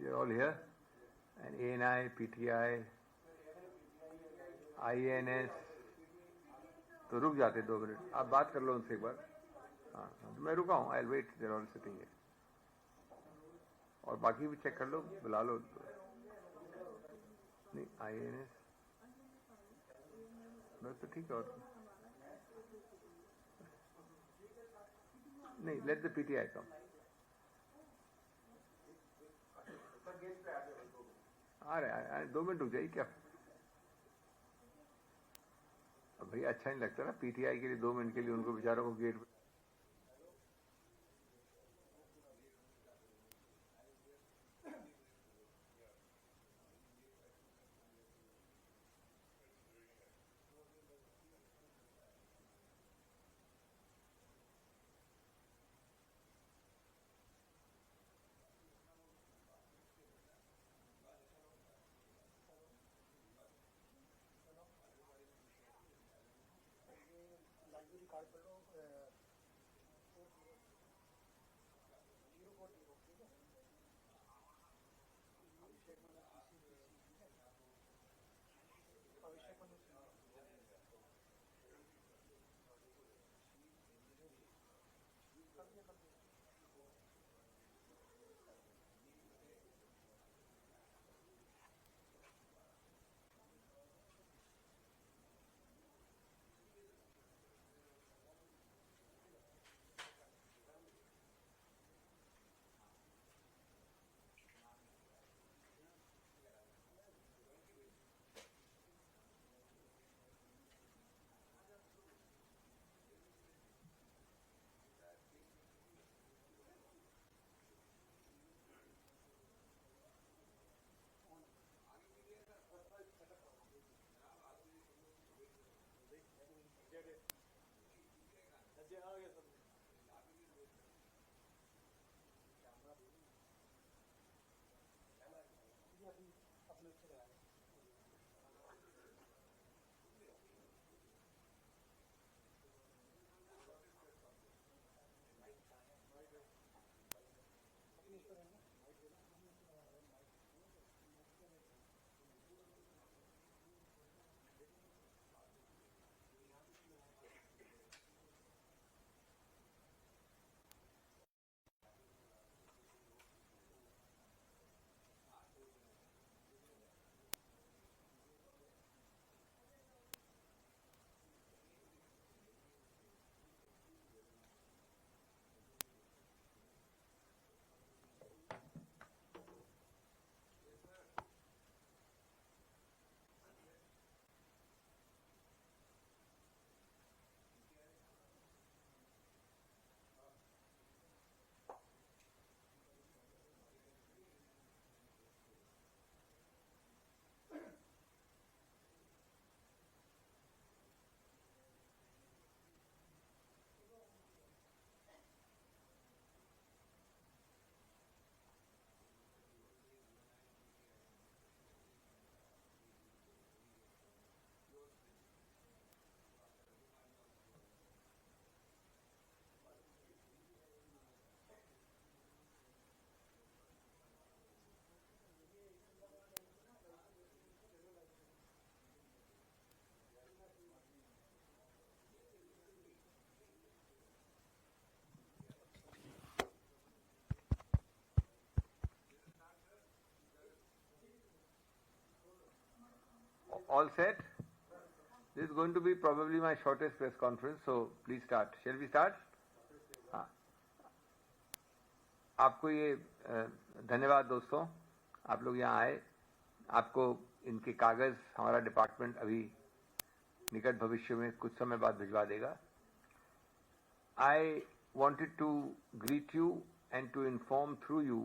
You're all here, and ANI, PTI, INS. तो रुक जाते 2 मिनट, आप बात कर लो उनसे एक बार. हाँ, मैं रुका हूँ. I'll wait. They're all sitting here. और बाकी भी चेक कर लो, बुला लो. नहीं, INS बस तो ठीक है. और नहीं, let the PTI come. आ रहे 2 मिनट रुक जाइए. क्या अब भैया अच्छा नहीं लगता ना पीटीआई के लिए 2 मिनट के लिए उनको बेचारों को gate. All set? This is going to be probably my shortest press conference, so please start. Shall we start? हाँ. आपको ये धन्यवाद दोस्तों, आप लोग यहाँ आए. आपको इनके कागज हमारा डिपार्टमेंट अभी निकट भविष्य में कुछ समय बाद भिजवा देगा. I wanted to greet you and to inform through you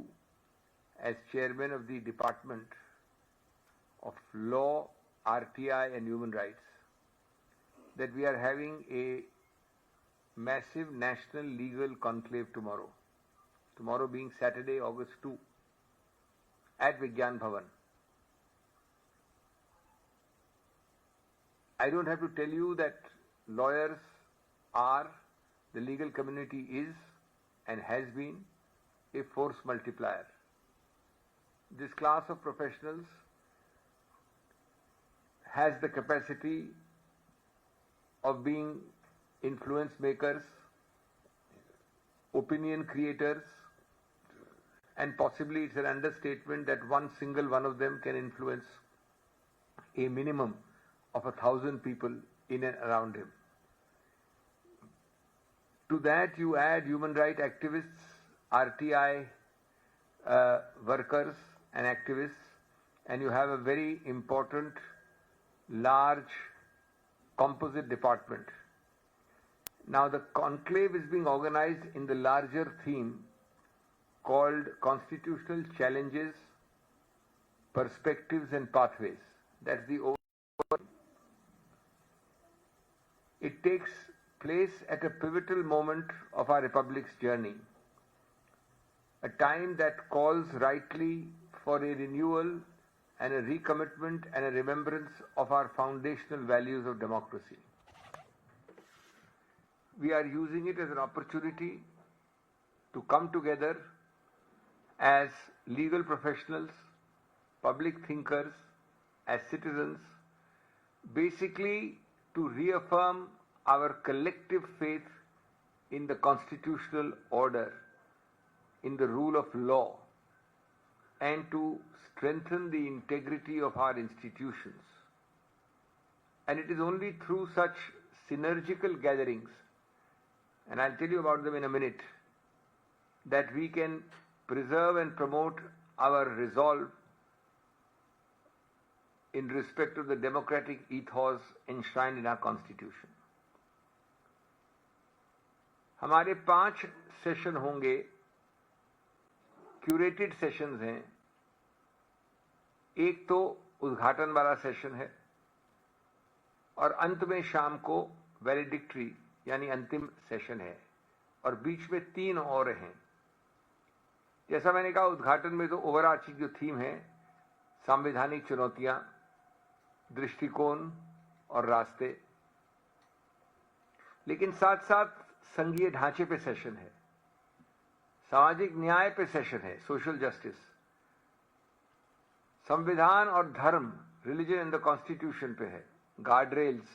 as chairman of the Department of Law, RTI and Human Rights that we are having a massive national legal conclave tomorrow. Tomorrow being Saturday, August 2 at Vigyan Bhavan. I don't have to tell you that lawyers are, the legal community is and has been a force multiplier. this class of professionals has the capacity of being influence makers, opinion creators, and possibly it's an understatement that one single one of them can influence a minimum of 1,000 people in and around him. To that you add human rights activists, RTI workers and activists, and you have a very important, large, composite department. Now the conclave is being organized in the larger theme called Constitutional Challenges, Perspectives and Pathways. That's the overall. It takes place at a pivotal moment of our Republic's journey, a time that calls rightly for a renewal and a recommitment and a remembrance of our foundational values of democracy. We are using it as an opportunity to come together as legal professionals, public thinkers, as citizens, basically to reaffirm our collective faith in the constitutional order, in the rule of law, and to strengthen the integrity of our institutions. And it is only through such synergical gatherings, and I'll tell you about them in a minute, that we can preserve and promote our resolve in respect of the democratic ethos enshrined in our Constitution. हमारे 5 session होंगे, curated sessions हैं. एक तो उद्घाटन वाला session है और अंत में शाम को वैलिडिक्टरी यानी अंतिम सेशन है, और बीच में 3 और हैं. जैसा मैंने कहा, उद्घाटन में तो ओवरआर्चिंग जो थीम है, संवैधानिक चुनौतियां, दृष्टिकोण और रास्ते, लेकिन साथ साथ संघीय ढांचे पे सेशन है, सामाजिक न्याय पे सेशन है, सोशल जस्टिस, संविधान और धर्म, रिलीजन एंड द कॉन्स्टिट्यूशन पे है, guardrails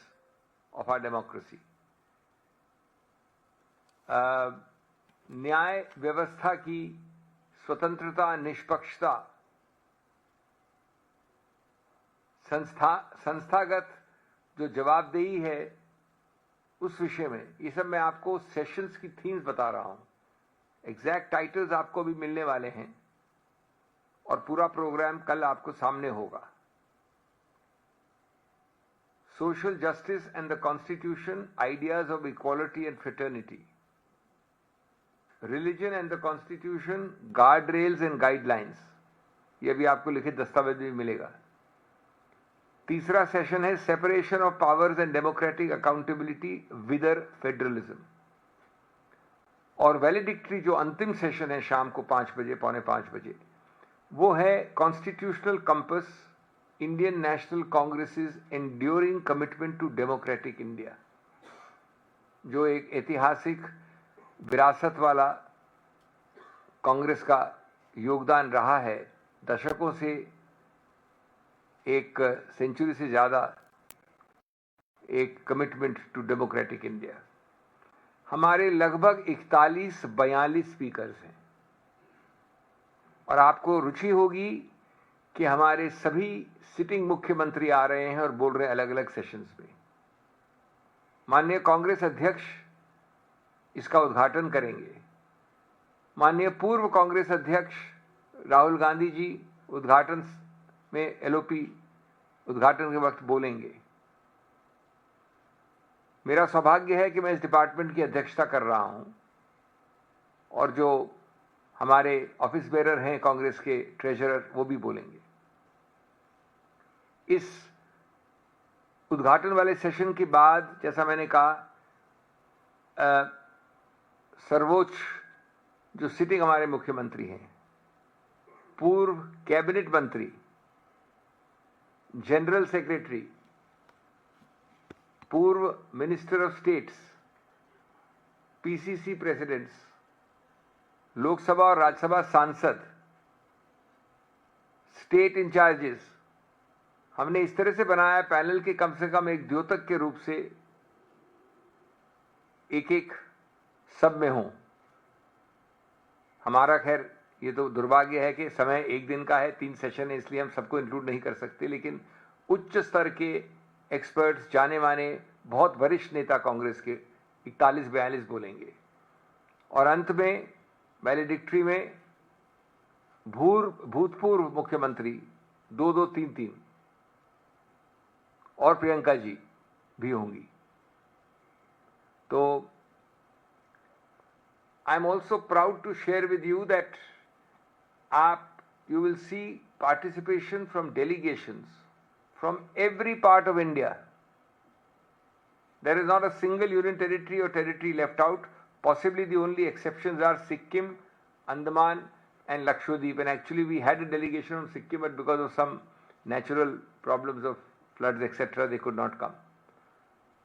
of our democracy, न्याय व्यवस्था की स्वतंत्रता, निष्पक्षता, संस्थागत जो जवाबदेही है उस विषय में. ये सब मैं आपको सेशंस की थीम्स बता रहा हूं. एग्जैक्ट टाइटल्स आपको भी मिलने वाले हैं और पूरा प्रोग्राम कल आपको सामने होगा. Social justice and the constitution, ideas of equality and fraternity, religion and the constitution, guard rails and guidelines, ये भी आपको लिखित दस्तावेज में मिलेगा. तीसरा सेशन है separation of powers and democratic accountability whither federalism. और वैलिडिक्टरी जो अंतिम सेशन है शाम को 5 बजे, पौने 5 बजे, वो है constitutional compass, Indian National Congress's enduring commitment to democratic India, जो एक ऐतिहासिक विरासत वाला कांग्रेस का योगदान रहा है, दशकों से, एक सेंचुरी से ज्यादा एक कमिटमेंट टू डेमोक्रेटिक इंडिया. हमारे लगभग 41-42 स्पीकर्स हैं और आपको रुचि होगी कि हमारे सभी सिटिंग मुख्यमंत्री आ रहे हैं और बोल रहे हैं अलग अलग सेशंस में. माननीय कांग्रेस अध्यक्ष इसका उद्घाटन करेंगे. माननीय पूर्व कांग्रेस अध्यक्ष राहुल गांधी जी उद्घाटन में एलओपी उद्घाटन के वक्त बोलेंगे. मेरा सौभाग्य है कि मैं इस डिपार्टमेंट की अध्यक्षता कर रहा हूं और जो हमारे ऑफिस बेरर हैं कांग्रेस के ट्रेजरर, वो भी बोलेंगे. इस उद्घाटन वाले सेशन के बाद, जैसा मैंने कहा, सर्वोच्च जो सिटिंग हमारे मुख्यमंत्री हैं, पूर्व कैबिनेट मंत्री, जनरल सेक्रेटरी, पूर्व minister of states, PCC presidents, Lok Sabha और राज्यसभा सांसद, स्टेट इंचार्जेस हमने इस तरह से बनाया पैनल के कम से कम एक द्योतक के रूप से एक सब में हों। हमारा खैर ये तो दुर्भाग्य है कि समय एक दिन का है, 3 सेशन है, इसलिए हम सबको इंक्लूड नहीं कर सकते, लेकिन उच्च स्तर के एक्सपर्ट्स, जाने माने बहुत वरिष्ठ नेता कांग्रेस के 41-42 बोलेंगे। और अंत में वैलिडिक्ट्री में भूतपूर्व मुख्यमंत्री 2-2, 3-3 और प्रियंका जी भी होंगी। तो I am also proud to share with you that you will see participation from delegations from every part of India. There is not a single union territory or territory left out. Possibly the only exceptions are Sikkim, Andaman and Lakshadweep. And actually we had a delegation from Sikkim, but because of some natural problems of floods, etc., they could not come.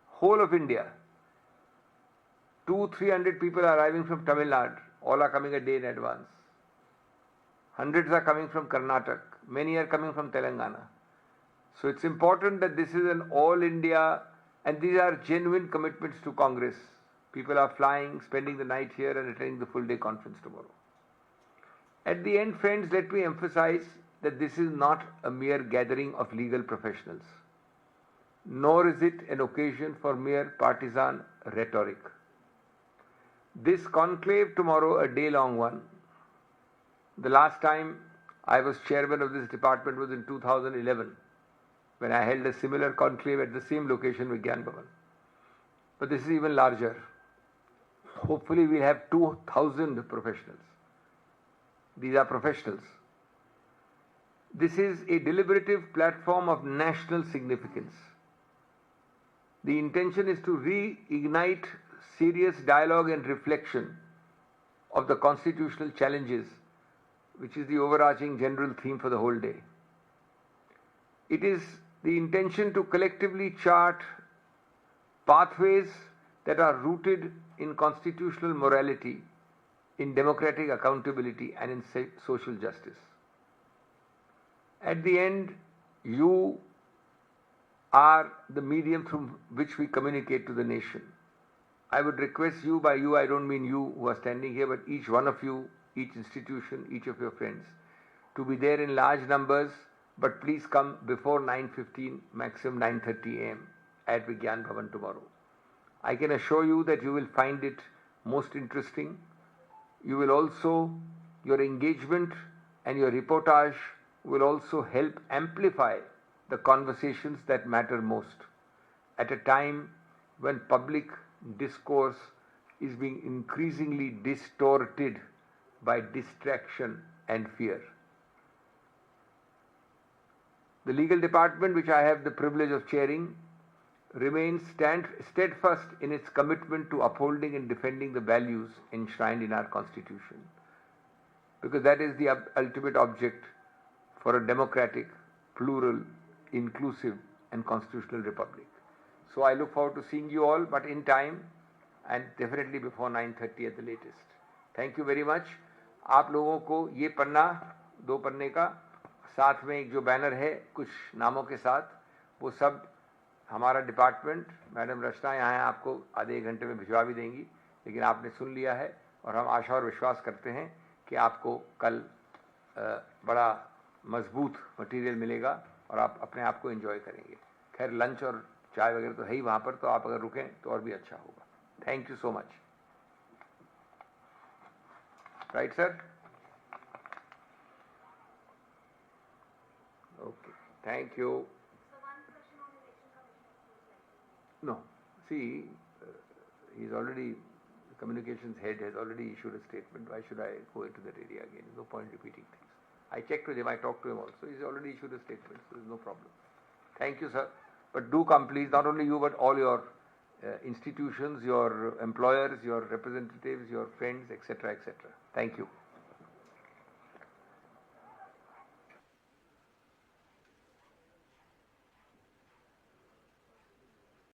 Whole of India, 200-300 people are arriving from Tamil Nadu. All are coming a day in advance. Hundreds are coming from Karnataka. Many are coming from Telangana. So it's important that this is an all India, and these are genuine commitments to Congress. People are flying, spending the night here and attending the full day conference tomorrow. At the end, friends, let me emphasize that this is not a mere gathering of legal professionals, nor is it an occasion for mere partisan rhetoric. This conclave tomorrow, a day-long one. The last time I was chairman of this department was in 2011, when I held a similar conclave at the same location, Vigyan Bhavan. But this is even larger. Hopefully we'll have 2,000 professionals. These are professionals. This is a deliberative platform of national significance. The intention is to reignite serious dialogue and reflection of the constitutional challenges, which is the overarching general theme for the whole day. It is the intention to collectively chart pathways that are rooted in constitutional morality, in democratic accountability, and in social justice. At the end, you are the medium through which we communicate to the nation. I would request you, by you I don't mean you who are standing here, but each one of you, each institution, each of your friends, to be there in large numbers, but please come before 9:15, maximum 9:30 a.m. at Vigyan Bhavan tomorrow. I can assure you that you will find it most interesting. You will also, your engagement and your reportage will also help amplify the conversations that matter most at a time when public discourse is being increasingly distorted by distraction and fear. The legal department, which I have the privilege of chairing, remains steadfast in its commitment to upholding and defending the values enshrined in our Constitution, because that is the ultimate object for a democratic, plural, inclusive and constitutional republic. So I look forward to seeing you all, but in time and definitely before 9:30 at the latest. Thank you very much. आप लोगों को ये पन्ना, 2 पन्ने का, साथ में एक जो बैनर है कुछ नामों के साथ, वो सब हमारा डिपार्टमेंट, मैडम रचना यहाँ है, आपको आधे 1 घंटे में भिजवा भी देंगी, लेकिन आपने सुन लिया है और हम आशा और विश्वास करते हैं कि आपको कल बड़ा मजबूत मटेरियल मिलेगा और आप अपने आप को एंजॉय करेंगे। खैर लंच और चाय वगैरह तो है ही वहाँ पर, तो आप अगर रुकें तो और भी अच्छा होगा। Thank you so much. Right, sir? Okay. Thank you. So one question on election commission. No. See, he's already, the communications head has already issued a statement. Why should I go into that area again? There's no point repeating things. I checked with him. I talked to him also. He's already issued a statement. So there's no problem. Thank you, sir. But do come, please. Not only you, but all your institutions, your employers, your representatives, your friends, etc., etc. Thank you.